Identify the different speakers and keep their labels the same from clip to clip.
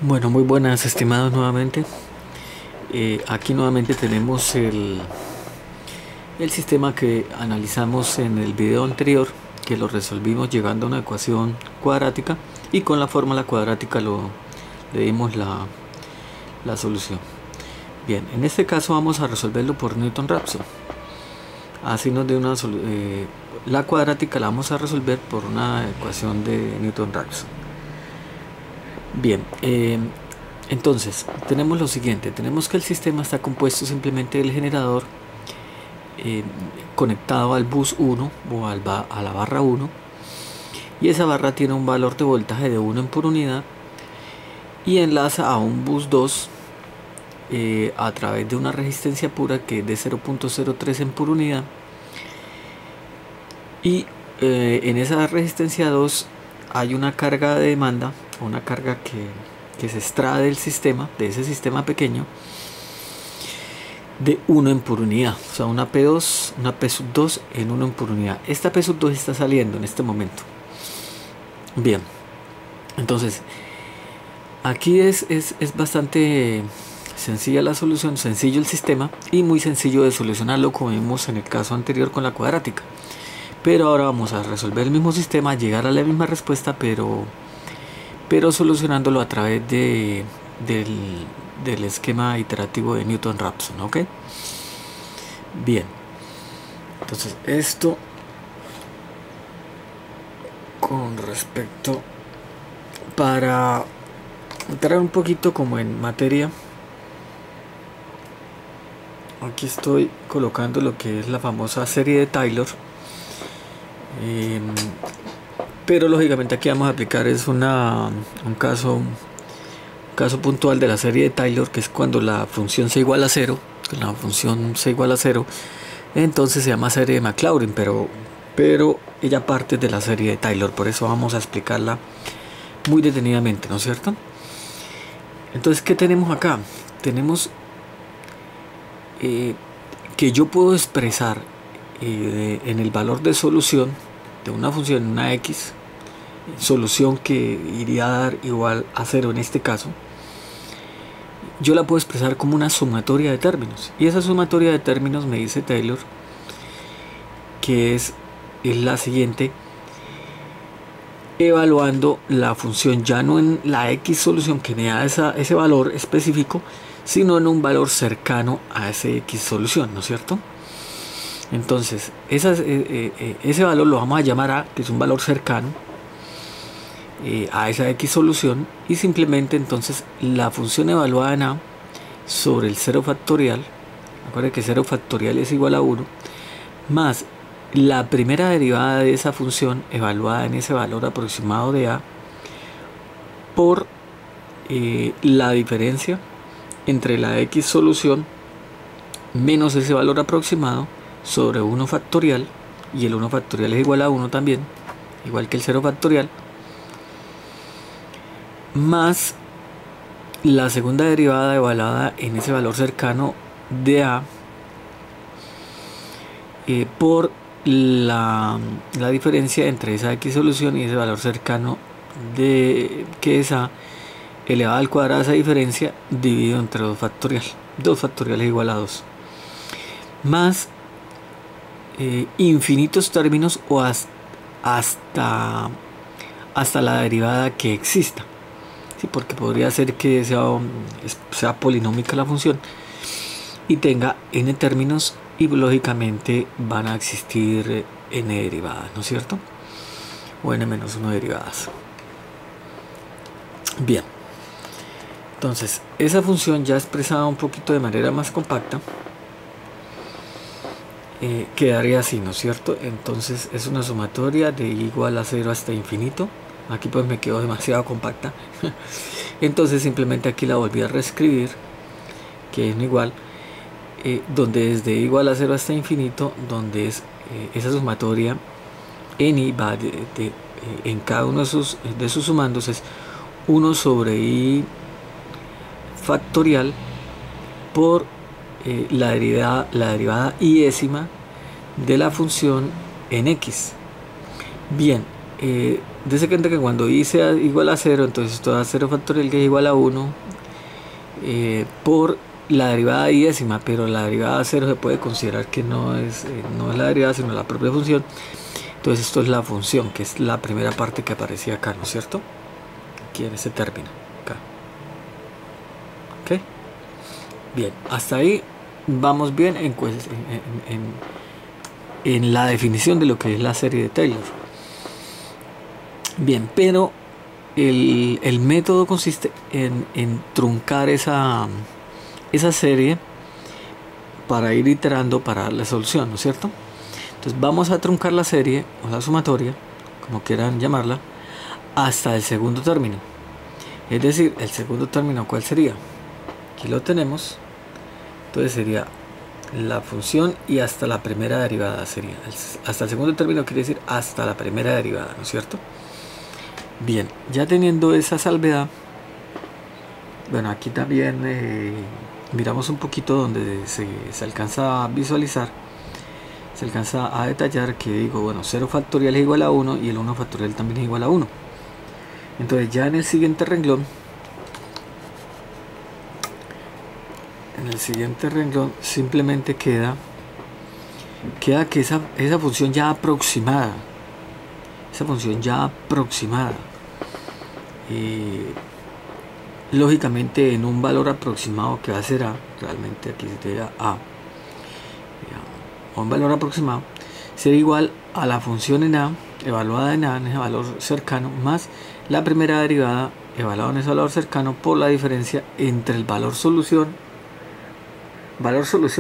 Speaker 1: Bueno, muy buenas estimados nuevamente. Aquí nuevamente tenemos el sistema que analizamos en el video anterior, que lo resolvimos llegando a una ecuación cuadrática y con la fórmula cuadrática le dimos la solución. Bien, en este caso vamos a resolverlo por Newton-Raphson. Así nos dé la cuadrática la vamos a resolver por una ecuación de Newton-Raphson. Bien, entonces tenemos lo siguiente, tenemos que el sistema está compuesto simplemente del generador conectado al bus 1 o a la barra 1, y esa barra tiene un valor de voltaje de 1 en por unidad y enlaza a un bus 2 a través de una resistencia pura que es de 0.03 en por unidad, y en esa resistencia 2 hay una carga de demanda, una carga que se extrae del sistema, de ese sistema pequeño, de 1 en por unidad, o sea, una P2, una P sub 2 en 1 en por unidad. Esta P sub 2 está saliendo en este momento. Bien, entonces aquí es bastante sencilla la solución, sencillo el sistema y muy sencillo de solucionarlo, como vimos en el caso anterior con la cuadrática. Pero ahora vamos a resolver el mismo sistema, llegar a la misma respuesta, pero solucionándolo a través del esquema iterativo de Newton-Raphson, ¿ok? Bien, entonces esto con respecto, para entrar un poquito como en materia, aquí estoy colocando lo que es la famosa serie de Taylor. Pero lógicamente aquí vamos a aplicar es un caso puntual de la serie de Taylor, que es cuando la función se iguala a 0, entonces se llama serie de Maclaurin, pero ella parte de la serie de Taylor, por eso vamos a explicarla muy detenidamente, ¿no es cierto? Entonces, ¿qué tenemos acá? Tenemos que yo puedo expresar en el valor de solución de una función, una x, solución que iría a dar igual a 0 en este caso, yo la puedo expresar como una sumatoria de términos, y esa sumatoria de términos, me dice Taylor, que es la siguiente, evaluando la función ya no en la x solución que me da ese valor específico, sino en un valor cercano a ese x solución, ¿no es cierto? Entonces ese valor lo vamos a llamar A, que es un valor cercano a esa x solución, y simplemente entonces la función evaluada en A sobre el 0 factorial, acuérdense que 0 factorial es igual a 1, más la primera derivada de esa función evaluada en ese valor aproximado de A por la diferencia entre la x solución menos ese valor aproximado sobre 1 factorial, y el 1 factorial es igual a 1 también, igual que el 0 factorial, más la segunda derivada evaluada en ese valor cercano de A por la diferencia entre esa x solución y ese valor cercano de que es A elevado al cuadrado de esa diferencia dividido entre 2 factorial. 2 factorial es igual a 2, más infinitos términos o hasta la derivada que exista, ¿sí? Porque podría ser que sea polinómica la función y tenga n términos, y lógicamente van a existir n derivadas, ¿no es cierto? O n-1 derivadas. Bien, entonces esa función ya expresada un poquito de manera más compacta quedaría así, ¿no es cierto? Entonces es una sumatoria de igual a 0 hasta infinito. Aquí pues me quedó demasiado compacta. Entonces simplemente aquí la volví a reescribir, que es igual, donde desde igual a 0 hasta infinito, donde es esa sumatoria en i va en cada uno de sus sumandos es 1 sobre i factorial por la derivada iésima de la función en x. Bien, Dese cuenta que cuando y sea igual a 0, entonces esto da 0 factorial que es igual a 1 por la derivada y décima, pero la derivada 0 se puede considerar que no es la derivada sino la propia función. Entonces esto es la función, que es la primera parte que aparecía acá, ¿no es cierto? Aquí en ese término, acá. ¿Ok? Bien, hasta ahí vamos bien en la definición de lo que es la serie de Taylor. Bien, pero el método consiste en truncar esa serie para ir iterando para dar la solución, ¿no es cierto? Entonces vamos a truncar la serie o la sumatoria, como quieran llamarla, hasta el segundo término. Es decir, el segundo término, ¿cuál sería? Aquí lo tenemos. Entonces sería la función y hasta la primera derivada sería. Hasta el segundo término quiere decir hasta la primera derivada, ¿no es cierto? Bien, ya teniendo esa salvedad, bueno, aquí también miramos un poquito donde se alcanza a visualizar, se alcanza a detallar que digo, bueno, 0 factorial es igual a 1 y el 1 factorial también es igual a 1. Entonces ya en el siguiente renglón, simplemente queda que esa función ya aproximada, lógicamente en un valor aproximado que va a ser A, realmente aquí sería A, un valor aproximado, será igual a la función en A, evaluada en A, en ese valor cercano, más la primera derivada evaluada en ese valor cercano por la diferencia entre el valor solución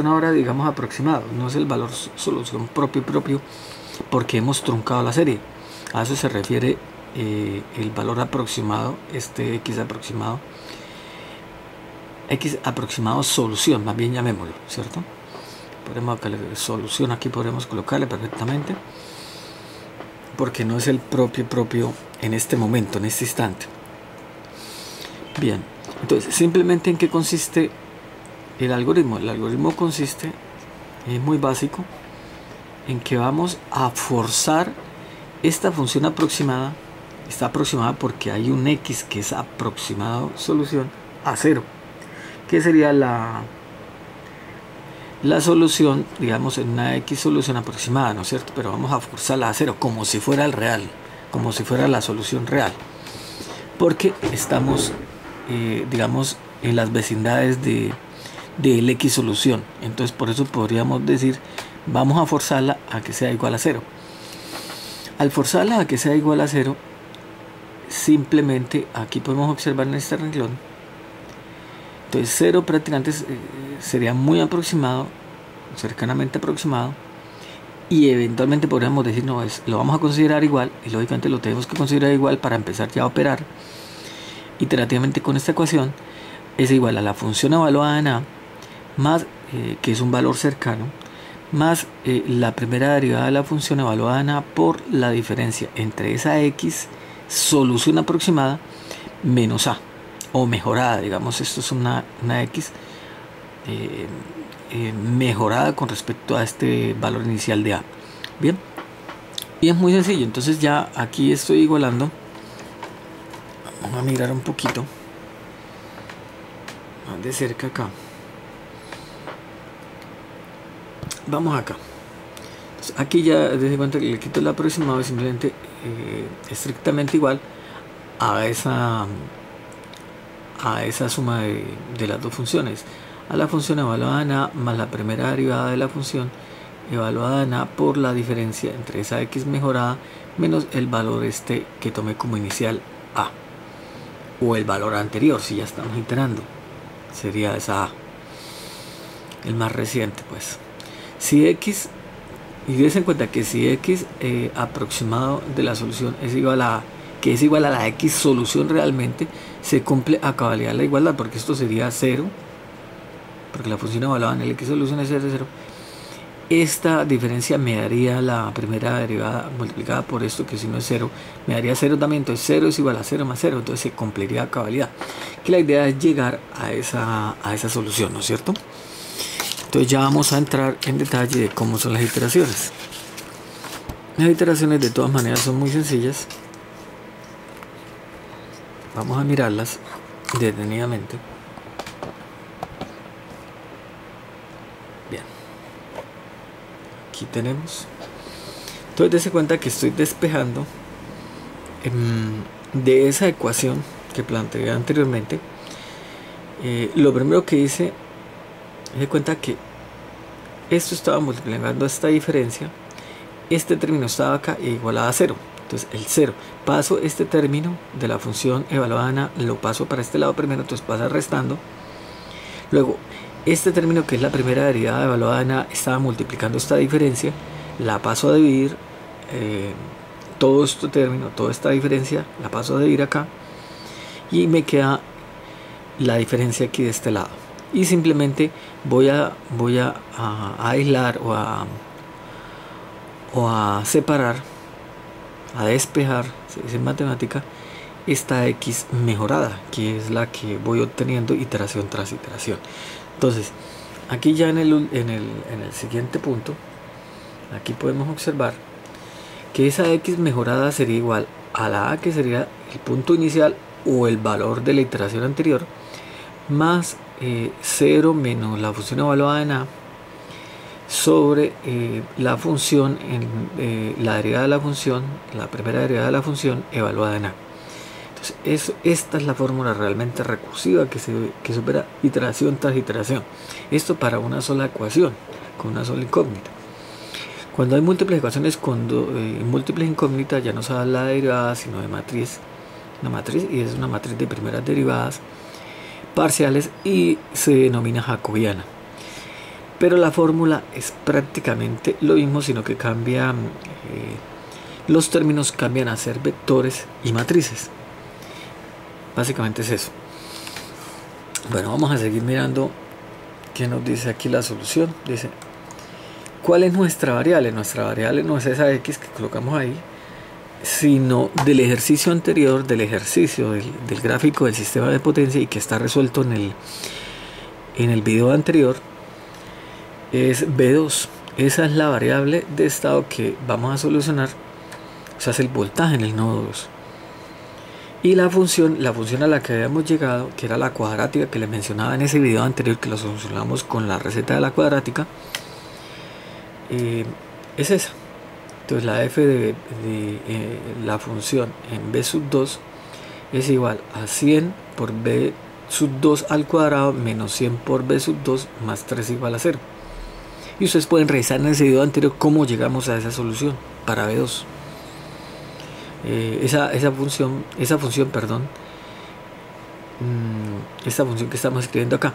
Speaker 1: ahora digamos aproximado, no es el valor solución propio porque hemos truncado la serie. A eso se refiere el valor aproximado, este x aproximado solución, más bien llamémoslo, ¿cierto? Podemos solución, aquí podremos colocarle perfectamente, porque no es el propio en este momento, en este instante. Bien, entonces simplemente en qué consiste el algoritmo. El algoritmo consiste, es muy básico, en que vamos a forzar esta función aproximada. Está aproximada porque hay un x que es aproximado solución a 0, que sería la solución, digamos, en una x solución aproximada, ¿no es cierto? Pero vamos a forzarla a 0 como si fuera el real, como si fuera la solución real, porque estamos digamos en las vecindades del x solución. Entonces por eso podríamos decir, vamos a forzarla a que sea igual a 0. Al forzarla a que sea igual a 0, simplemente aquí podemos observar en este renglón, entonces 0 prácticamente sería muy aproximado, cercanamente aproximado, y eventualmente podríamos decir, no, lo vamos a considerar igual, y lógicamente lo tenemos que considerar igual para empezar ya a operar iterativamente con esta ecuación. Es igual a la función evaluada en A, más que es un valor cercano, más la primera derivada de la función evaluada en A por la diferencia entre esa x solución aproximada menos A, o mejorada, digamos, esto es una x mejorada con respecto a este valor inicial de A. Bien, y es muy sencillo. Entonces ya aquí estoy igualando. Vamos a mirar un poquito más de cerca acá. Vamos acá. Entonces, aquí ya desde cuenta que le quito el aproximado y simplemente estrictamente igual a esa suma de las dos funciones, a la función evaluada en A más la primera derivada de la función evaluada en A por la diferencia entre esa x mejorada menos el valor que tomé como inicial A, o el valor anterior si ya estamos iterando, sería esa A, el más reciente. Pues si x, y dense en cuenta que si x aproximado de la solución es igual a que es igual a la x solución, realmente se cumple a cabalidad la igualdad, porque esto sería 0, porque la función evaluada en el x solución es 0. Esta diferencia me daría la primera derivada multiplicada por esto, que si no es 0, me daría 0 también. Entonces 0 es igual a 0 más 0, entonces se cumpliría a cabalidad. Que la idea es llegar a esa solución, ¿no es cierto? Entonces ya vamos a entrar en detalle de cómo son las iteraciones. Las iteraciones de todas maneras son muy sencillas. vamos a mirarlas detenidamente. Bien, aquí tenemos. Entonces dése cuenta que estoy despejando de esa ecuación que planteé anteriormente. Lo primero que hice, me di cuenta que esto estaba multiplicando esta diferencia, este término estaba acá e igualada a 0. Entonces el 0, paso este término de la función evaluada en A, lo paso para este lado primero, entonces pasa restando. Luego este término, que es la primera derivada evaluada en A, estaba multiplicando esta diferencia, la paso a dividir, todo este término, toda esta diferencia la paso a dividir acá, y me queda la diferencia aquí de este lado. Y simplemente voy a aislar o a separar, a despejar, se dice en matemática, esta X mejorada, que es la que voy obteniendo iteración tras iteración. Entonces aquí ya en el siguiente punto, aquí podemos observar que esa X mejorada sería igual a la A, que sería el punto inicial o el valor de la iteración anterior, más 0 menos la función evaluada en A sobre la función, la derivada de la función, la primera derivada de la función evaluada en A. Entonces esta es la fórmula realmente recursiva que supera iteración tras iteración. Esto para una sola ecuación, con una sola incógnita. Cuando hay múltiples ecuaciones con múltiples incógnitas, ya no se habla de derivadas, sino de matriz. Una matriz, y es una matriz de primeras derivadas parciales y se denomina jacobiana. Pero la fórmula es prácticamente lo mismo, sino que cambia, los términos cambian a ser vectores y matrices. Básicamente es eso. Bueno, vamos a seguir mirando qué nos dice aquí la solución. Dice, ¿cuál es nuestra variable? Nuestra variable no es esa X que colocamos ahí, sino del ejercicio anterior, del ejercicio del gráfico del sistema de potencia, y que está resuelto en el video anterior. Es B2. Esa es la variable de estado que vamos a solucionar. O sea, es el voltaje en el nodo 2. Y la función a la que habíamos llegado, que era la cuadrática que les mencionaba en ese video anterior, que lo solucionamos con la receta de la cuadrática, es esa. Entonces la f de la función en b sub 2 es igual a 100 por b sub 2 al cuadrado menos 100 por b sub 2 más 3 igual a 0. Y ustedes pueden revisar en ese video anterior cómo llegamos a esa solución para B2. Esta función que estamos escribiendo acá.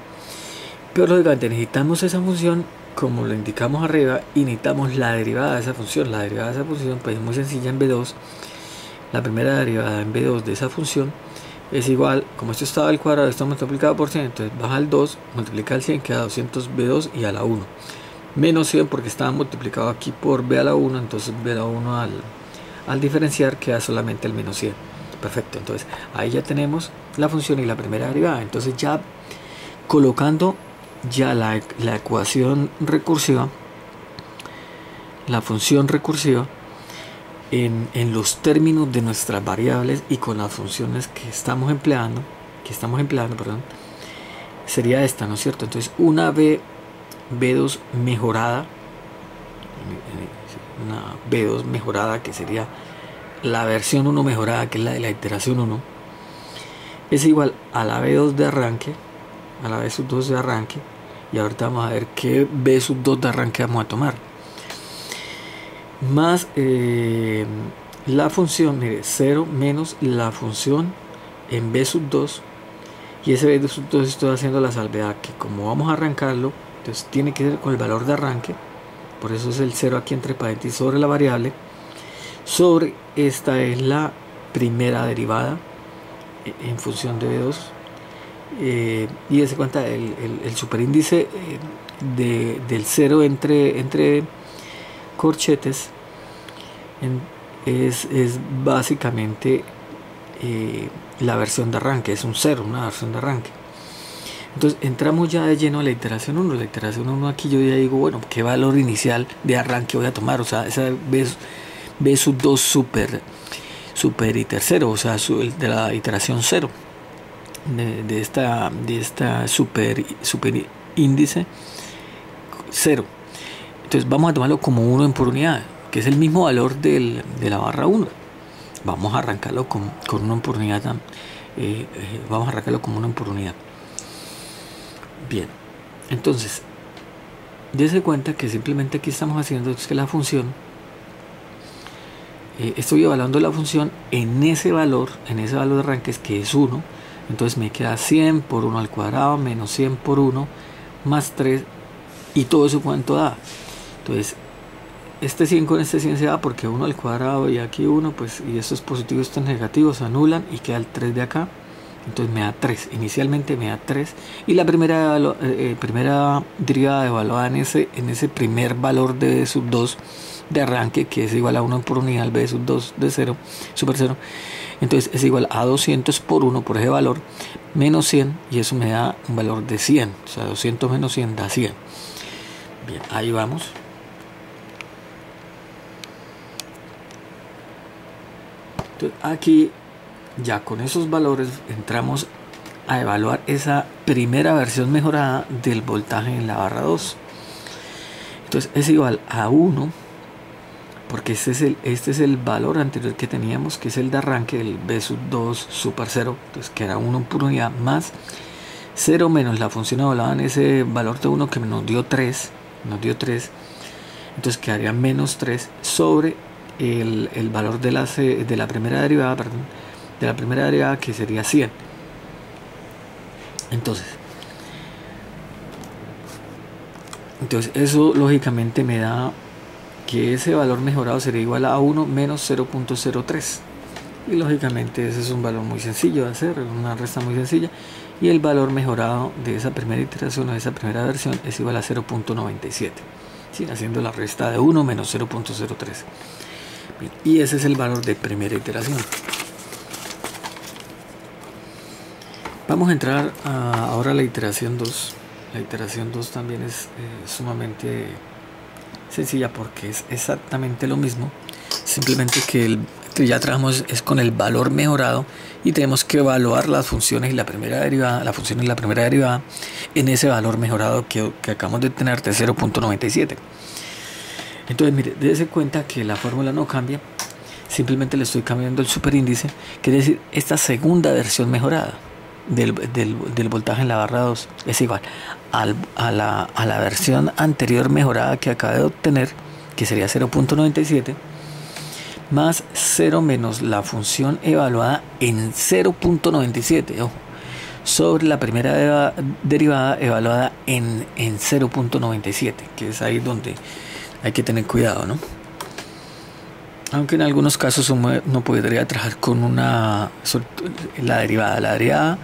Speaker 1: Pero lógicamente necesitamos esa función, como lo indicamos arriba, y necesitamos la derivada de esa función. La derivada de esa función pues es muy sencilla en B2. La primera derivada en B2 de esa función es igual, como esto estaba al cuadrado, esto multiplicado por 100, entonces baja al 2, multiplica al 100, queda 200 B2 y a la 1. Menos 100 porque estaba multiplicado aquí por B a la 1, entonces B a la 1 al diferenciar queda solamente el menos 100. Perfecto, entonces ahí ya tenemos la función y la primera derivada. Entonces ya colocando ya la ecuación recursiva, la función recursiva en los términos de nuestras variables y con las funciones que estamos empleando, sería esta, ¿no es cierto? Entonces una B2 mejorada, una B2 mejorada, que sería la versión 1 mejorada, que es la de la iteración 1, es igual a la B2 de arranque, a la B sub 2 de arranque, y ahorita vamos a ver qué B sub 2 de arranque vamos a tomar, más la función, mire, 0 menos la función en B sub 2, y ese B sub 2 estoy haciendo la salvedad que como vamos a arrancarlo, entonces tiene que ser con el valor de arranque, por eso es el 0 aquí entre paréntesis sobre la variable, sobre esta es la primera derivada en función de B2, y dése cuenta el superíndice del 0 entre corchetes es básicamente la versión de arranque, es un 0, una versión de arranque. Entonces entramos ya de lleno a la iteración 1. La iteración 1 aquí yo ya digo, bueno, ¿qué valor inicial de arranque voy a tomar? O sea, esa B sub 2 super y tercero, o sea, el de la iteración 0 de esta super índice 0. Entonces vamos a tomarlo como 1 en por unidad, que es el mismo valor de la barra 1. Vamos a arrancarlo con 1 por unidad. Vamos a arrancarlo como 1 por unidad. Bien, entonces dése cuenta que simplemente aquí estamos haciendo es que la función, estoy evaluando la función en ese valor de arranques, que es 1. Entonces me queda 100 por 1 al cuadrado menos 100 por 1 más 3, y todo eso cuánto da. Entonces este 100 con este 100 se da, porque 1 al cuadrado y aquí 1, pues, y estos positivos, estos negativos se anulan y queda el 3 de acá. Entonces me da 3, inicialmente me da 3, y la primera derivada evaluada en ese primer valor de B sub 2 de arranque, que es igual a 1 por unidad al B sub 2 de 0, super 0, entonces es igual a 200 por 1 por ese valor menos 100, y eso me da un valor de 100, o sea, 200 menos 100 da 100. Bien, ahí vamos. Entonces aquí ya con esos valores entramos a evaluar esa primera versión mejorada del voltaje en la barra 2. Entonces es igual a 1, porque este es el valor anterior que teníamos, que es el de arranque, el B sub 2 super 0, entonces que era 1 por unidad, más 0 menos la función evaluada en ese valor de 1 que nos dio 3, entonces quedaría menos 3 sobre el valor de la primera derivada, que sería 100. Entonces eso lógicamente me da que ese valor mejorado sería igual a 1 menos 0.03, y lógicamente ese es un valor muy sencillo de hacer, una resta muy sencilla, y el valor mejorado de esa primera iteración o de esa primera versión es igual a 0.97, ¿sí? Haciendo la resta de 1 menos 0.03. Bien, y ese es el valor de primera iteración. Vamos a entrar ahora a la iteración 2. La iteración 2 también es sumamente sencilla, porque es exactamente lo mismo, simplemente que ya trabajamos es con el valor mejorado, y tenemos que evaluar las funciones y la primera derivada en ese valor mejorado que acabamos de tener de 0.97. Entonces mire, dése cuenta que la fórmula no cambia, simplemente le estoy cambiando el superíndice, quiere decir esta segunda versión mejorada del voltaje en la barra 2 es igual a la versión anterior mejorada que acaba de obtener, que sería 0.97, más 0 menos la función evaluada en 0.97, ojo, sobre la primera derivada evaluada en 0.97, que es ahí donde hay que tener cuidado, ¿no? Aunque en algunos casos uno podría trabajar con la derivada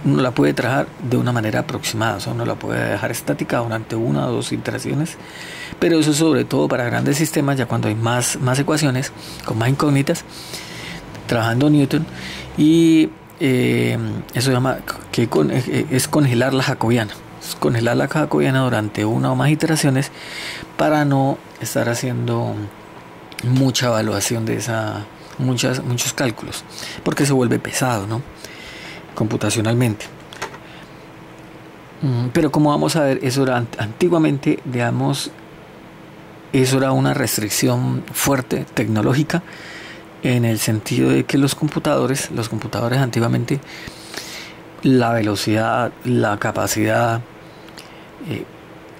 Speaker 1: uno la puede trabajar de una manera aproximada, o sea, uno la puede dejar estática durante 1 o 2 iteraciones, pero eso sobre todo para grandes sistemas, ya cuando hay más ecuaciones con más incógnitas, trabajando Newton, y eso se llama es congelar la jacobiana. Es congelar la jacobiana durante 1 o más iteraciones, para no estar haciendo mucha evaluación de muchos cálculos, porque se vuelve pesado, ¿no? Computacionalmente. Pero como vamos a ver, eso era antiguamente, digamos, eso era una restricción fuerte tecnológica, en el sentido de que los computadores antiguamente, la velocidad, la capacidad,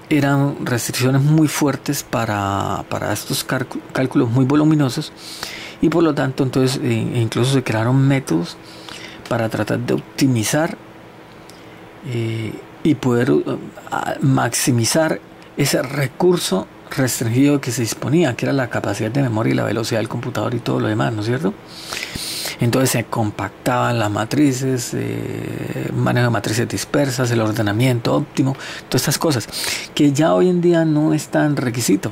Speaker 1: eran restricciones muy fuertes para estos cálculos muy voluminosos, y por lo tanto entonces incluso se crearon métodos para tratar de optimizar y poder maximizar ese recurso restringido que se disponía, que era la capacidad de memoria y la velocidad del computador y todo lo demás, ¿no es cierto? Entonces se compactaban las matrices, manejo de matrices dispersas, el ordenamiento óptimo, todas estas cosas que ya hoy en día no es tan requisito,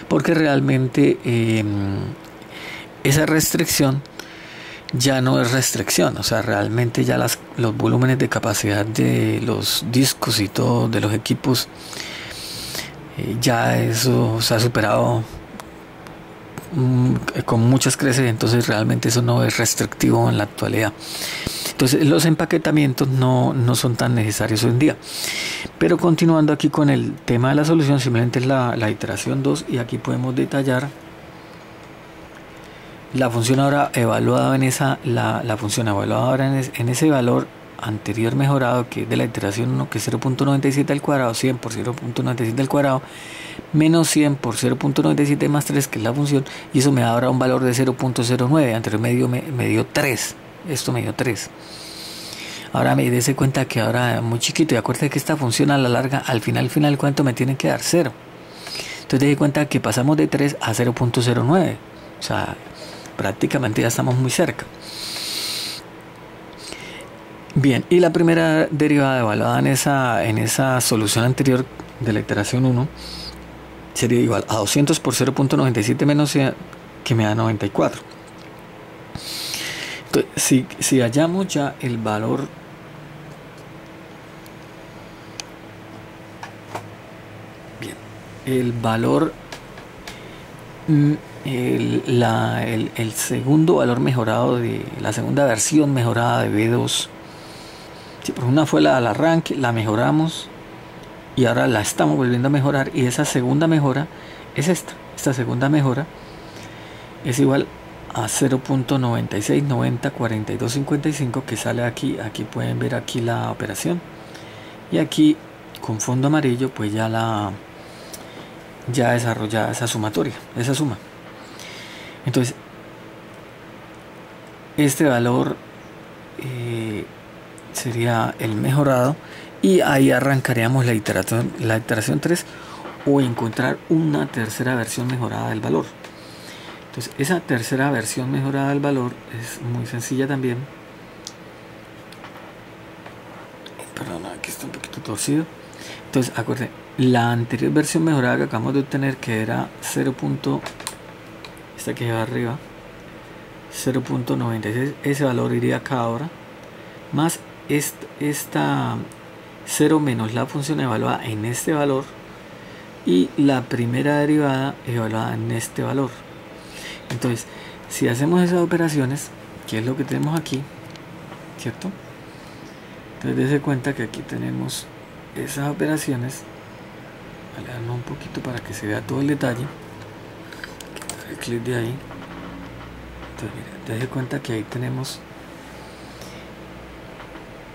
Speaker 1: porque realmente esa restricción ya no es restricción, o sea, realmente ya los volúmenes de capacidad de los discos y todo de los equipos, ya eso se ha superado con muchas creces, entonces realmente eso no es restrictivo en la actualidad. Entonces los empaquetamientos no son tan necesarios hoy en día. Pero continuando aquí con el tema de la solución, simplemente es la iteración 2 y aquí podemos detallar la función ahora evaluada en la función evaluada ahora en ese valor anterior mejorado, que es de la iteración 1, que es 0.97 al cuadrado, 100 por 0.97 al cuadrado, menos 100 por 0.97 más 3, que es la función, y eso me da ahora un valor de 0.09, anterior me dio 3, esto me dio 3. Ahora me dése cuenta que ahora es muy chiquito, y acuérdate que esta función a la larga, al final, ¿cuánto me tiene que dar? 0. Entonces dése cuenta que pasamos de 3 a 0.09, o sea, prácticamente ya estamos muy cerca. Bien, y la primera derivada evaluada en esa solución anterior de la iteración 1 sería igual a 200 por 0.97 menos 100, que me da 94. Entonces, si hallamos ya el valor el segundo valor mejorado de la segunda versión mejorada de B2, sí, por una fue la al arranque, la mejoramos y ahora la estamos volviendo a mejorar, y esa segunda mejora es esta segunda mejora es igual a 0.96904255, que sale aquí pueden ver aquí la operación, y aquí con fondo amarillo pues ya desarrollada esa sumatoria, esa suma. Entonces este valor sería el mejorado, y ahí arrancaríamos la iteración 3, o encontrar una tercera versión mejorada del valor. Entonces esa tercera versión mejorada del valor es muy sencilla también. Perdón, aquí está un poquito torcido. Entonces acuérdense, la anterior versión mejorada que acabamos de obtener, que era esta que va arriba, 0.96, ese valor iría acá ahora, más esta 0 menos la función evaluada en este valor, y la primera derivada evaluada en este valor. Entonces, si hacemos esas operaciones, que es lo que tenemos aquí, ¿cierto? Entonces, dése cuenta que aquí tenemos esas operaciones. Vale, darle un poquito para que se vea todo el detalle. Quitar el clip de ahí. Entonces, mira, dése cuenta que ahí tenemos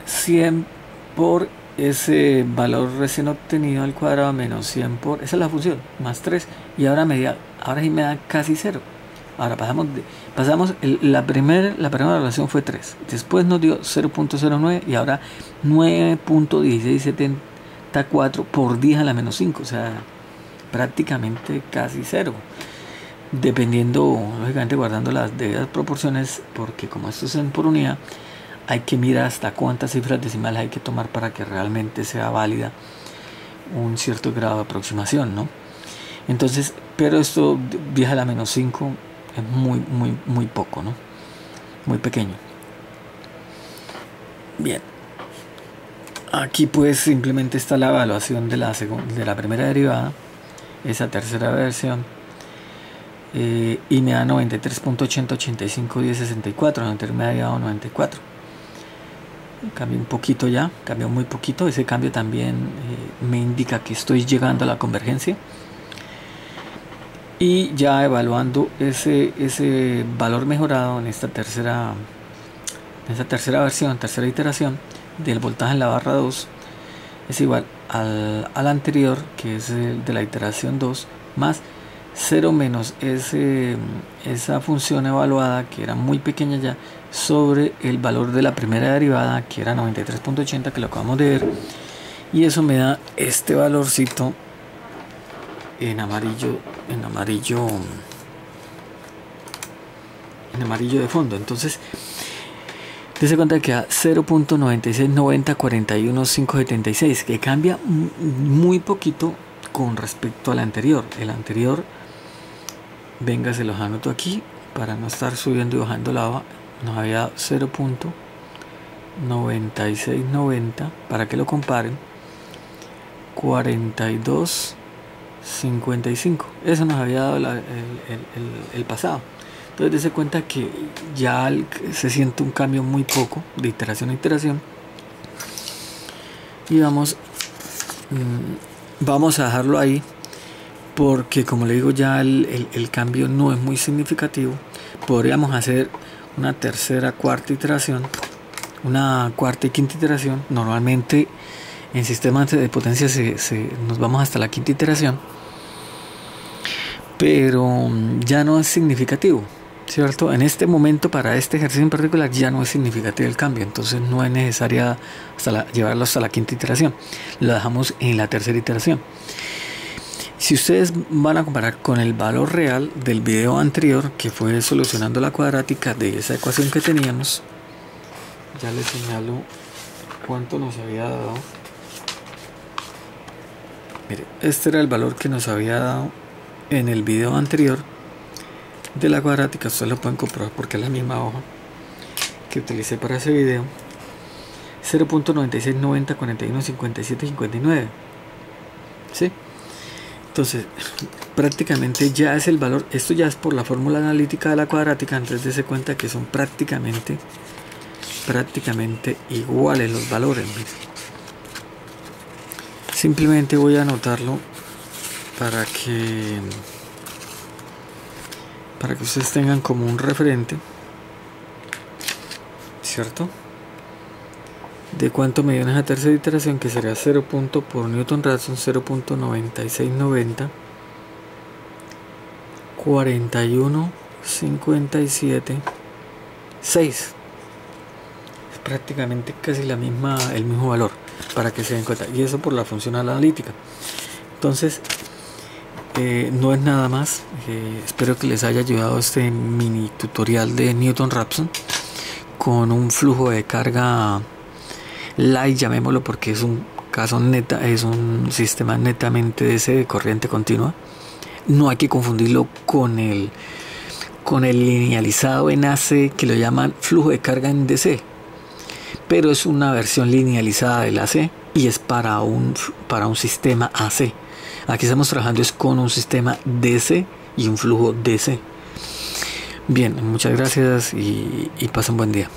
Speaker 1: 100 por ese valor recién obtenido al cuadrado menos 100 por, esa es la función, más 3, y ahora sí me da casi 0. Ahora pasamos la primera evaluación fue 3, después nos dio 0.09 y ahora 9.1674 por 10 a la menos 5, o sea, prácticamente casi 0, dependiendo, lógicamente guardando las debidas proporciones, porque como esto es en por unidad, hay que mirar hasta cuántas cifras decimales hay que tomar para que realmente sea válida un cierto grado de aproximación, ¿no? Entonces, pero esto 10 a la menos 5 es muy poco, ¿no? Muy pequeño. Bien, aquí pues simplemente está la evaluación de la primera derivada, esa tercera versión, y me da 93.80851064, anterior me había dado 94. Cambió un poquito ya, cambió muy poquito. Ese cambio también me indica que estoy llegando a la convergencia. Y ya evaluando ese valor mejorado en esta tercera versión, tercera iteración del voltaje en la barra 2, es igual al anterior, que es el de la iteración 2, más 0 menos esa función evaluada, que era muy pequeña ya, sobre el valor de la primera derivada, que era 93.80, que lo acabamos de ver, y eso me da este valorcito en amarillo de fondo. Entonces dése cuenta que a 0.969041.576, que cambia muy poquito con respecto al anterior. El anterior, venga, se los anoto aquí para no estar subiendo y bajando la hoja, nos había dado 0.9690, para que lo comparen, 42 55. Eso nos había dado el pasado. Entonces dése cuenta que ya se siente un cambio muy poco de iteración a iteración. Y vamos a dejarlo ahí, porque como le digo, ya el cambio no es muy significativo. Podríamos hacer una tercera, cuarta iteración, una cuarta y quinta iteración. Normalmente en sistemas de potencia nos vamos hasta la quinta iteración, pero ya no es significativo, ¿cierto? En este momento, para este ejercicio en particular, ya no es significativo el cambio, entonces no es necesaria llevarlo hasta la quinta iteración. Lo dejamos en la tercera iteración. Si ustedes van a comparar con el valor real del video anterior, que fue solucionando la cuadrática de esa ecuación que teníamos, ya les señalo cuánto nos había dado. Mire, este era el valor que nos había dado en el video anterior de la cuadrática. Ustedes lo pueden comprobar porque es la misma hoja que utilicé para ese video. 0.9690 41 57 59. ¿Sí? Entonces, prácticamente ya es el valor. Esto ya es por la fórmula analítica de la cuadrática. Entonces, dése cuenta que son prácticamente iguales los valores. Mire. Simplemente voy a anotarlo para que ustedes tengan como un referente, ¿cierto? De cuánto me dio en esa tercera iteración, que sería 0. Por Newton Raphson 0.9690 41 57 6. Es prácticamente casi el mismo valor, para que se den cuenta, y eso por la función analítica. Entonces no es nada más. Espero que les haya ayudado este mini tutorial de Newton Raphson con un flujo de carga light, llamémoslo, porque es un sistema netamente de corriente continua. No hay que confundirlo con el linealizado en AC, que lo llaman flujo de carga en DC, pero es una versión linealizada del AC y es para un sistema AC. Aquí estamos trabajando es con un sistema DC y un flujo DC. Bien, muchas gracias y pasen buen día.